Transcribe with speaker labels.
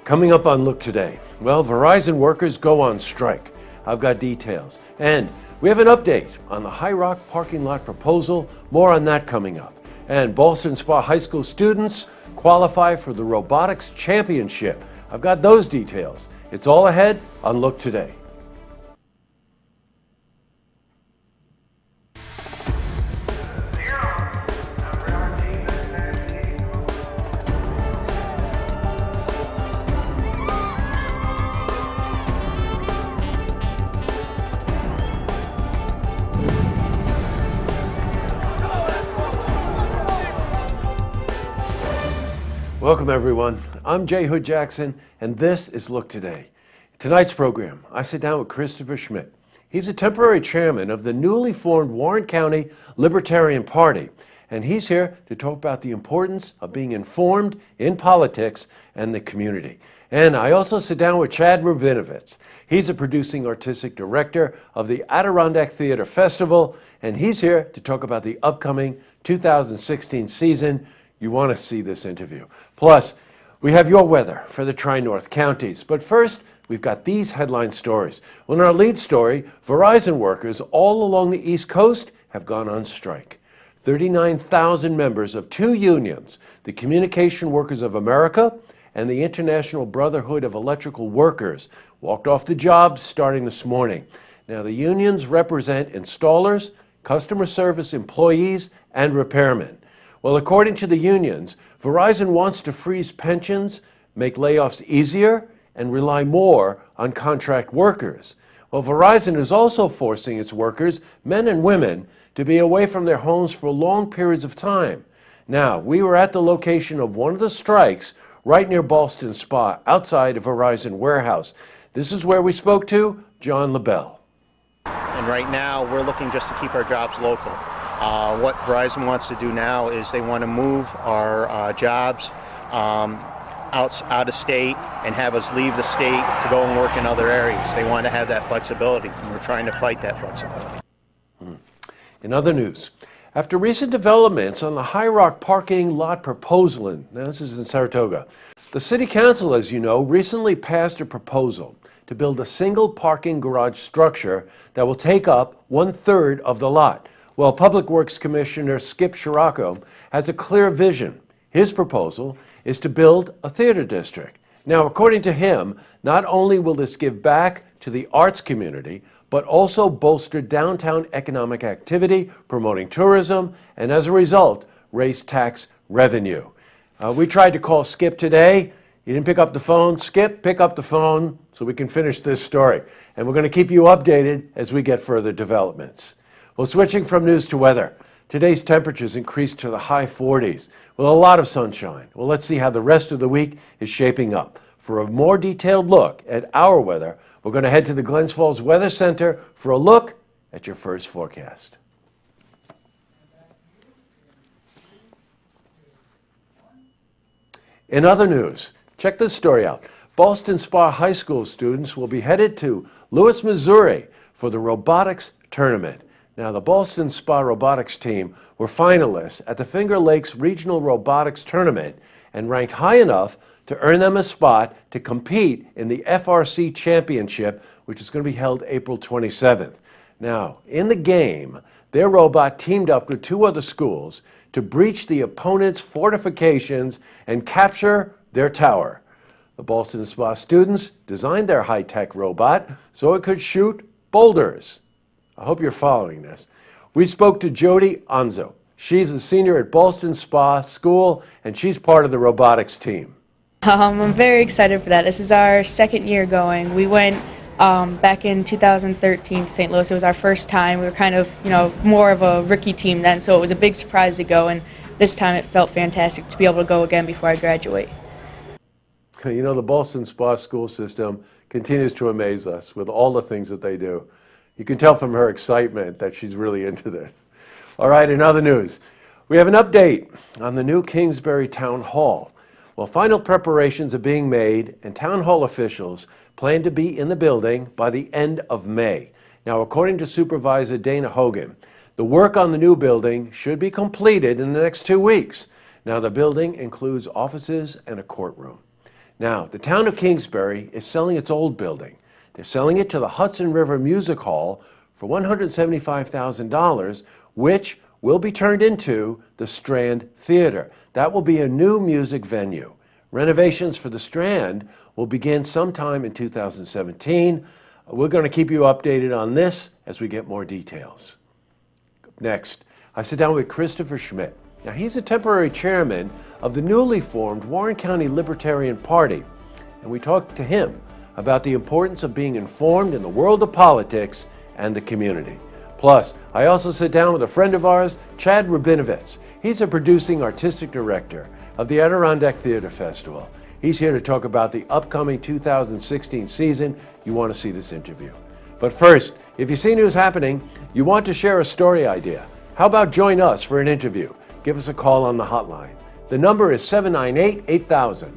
Speaker 1: Coming up on Look Today, well, Verizon workers go on strike. I've got details. And we have an update on the High Rock parking lot proposal. More on that coming up. And Ballston Spa High School students qualify for the Robotics Championship. I've got those details. It's all ahead on Look Today. Welcome everyone. I'm Jay Hood Jackson and this is Look Today. Tonight's program, I sit down with Christopher Schmidt. He's a temporary chairman of the newly formed Warren County Libertarian Party, and he's here to talk about the importance of being informed in politics and the community. And I also sit down with Chad Rubinovitz. He's a producing artistic director of the Adirondack Theater Festival, and he's here to talk about the upcoming 2016 season. You want to see this interview. Plus, we have your weather for the Tri-North counties. But first, we've got these headline stories. Well, in our lead story, Verizon workers all along the East Coast have gone on strike. 39,000 members of two unions, the Communication Workers of America and the International Brotherhood of Electrical Workers, walked off the job starting this morning. Now, the unions represent installers, customer service employees, and repairmen. Well, according to the unions, Verizon wants to freeze pensions, make layoffs easier, and rely more on contract workers. Well, Verizon is also forcing its workers, men and women, to be away from their homes for long periods of time. Now, we were at the location of one of the strikes right near Ballston Spa, outside a Verizon warehouse. This is where we spoke to John LaBelle.
Speaker 2: And right now, we're looking just to keep our jobs local. What Verizon wants to do now is they want to move our jobs out of state and have us leave the state to go and work in other areas. They want to have that flexibility, and we're trying to fight that flexibility.
Speaker 1: In other news, after recent developments on the High Rock parking lot proposal, now this is in Saratoga, the City Council, as you know, recently passed a proposal to build a single parking garage structure that will take up 1/3 of the lot. Well, Public Works Commissioner Skip Scirocco has a clear vision. His proposal is to build a theater district. Now, according to him, not only will this give back to the arts community, but also bolster downtown economic activity, promoting tourism, and as a result, raise tax revenue. We tried to call Skip today. He didn't pick up the phone. Skip, pick up the phone so we can finish this story. And we're going to keep you updated as we get further developments. Well, switching from news to weather, today's temperatures increased to the high 40s with a lot of sunshine. Well, let's see how the rest of the week is shaping up. For a more detailed look at our weather, we're going to head to the Glens Falls Weather Center for a look at your first forecast. In other news, check this story out. Ballston Spa High School students will be headed to Lewis, Missouri for the robotics tournament. Now, the Ballston Spa Robotics team were finalists at the Finger Lakes Regional Robotics Tournament and ranked high enough to earn them a spot to compete in the FRC Championship, which is going to be held April 27th. Now, in the game, their robot teamed up with two other schools to breach the opponent's fortifications and capture their tower. The Ballston Spa students designed their high-tech robot so it could shoot boulders. I hope you're following this. We spoke to Jody Anzo. She's a senior at Ballston Spa School, and she's part of the robotics team.
Speaker 3: I'm very excited for that. This is our second year going. We went back in 2013 to St. Louis. It was our first time. We were kind of, more of a rookie team then, so it was a big surprise to go, and this time it felt fantastic to be able to go again before I graduate.
Speaker 1: The Ballston Spa school system continues to amaze us with all the things that they do. You can tell from her excitement that she's really into this. All right, in other news, we have an update on the new Kingsbury Town Hall. Well, final preparations are being made, and Town Hall officials plan to be in the building by the end of May. Now, according to Supervisor Dana Hogan, the work on the new building should be completed in the next 2 weeks. Now, the building includes offices and a courtroom. Now, the town of Kingsbury is selling its old building. They're selling it to the Hudson River Music Hall for $175,000, which will be turned into the Strand Theater. That will be a new music venue. Renovations for the Strand will begin sometime in 2017. We're going to keep you updated on this as we get more details. Next, I sit down with Christopher Schmidt. Now, he's a temporary chairman of the newly formed Warren County Libertarian Party, and we talked to him about the importance of being informed in the world of politics and the community. Plus, I also sit down with a friend of ours, Chad Rabinovitz. He's a producing artistic director of the Adirondack Theater Festival. He's here to talk about the upcoming 2016 season. You want to see this interview. But first, if you see news happening, you want to share a story idea, how about join us for an interview? Give us a call on the hotline. The number is 798-8000.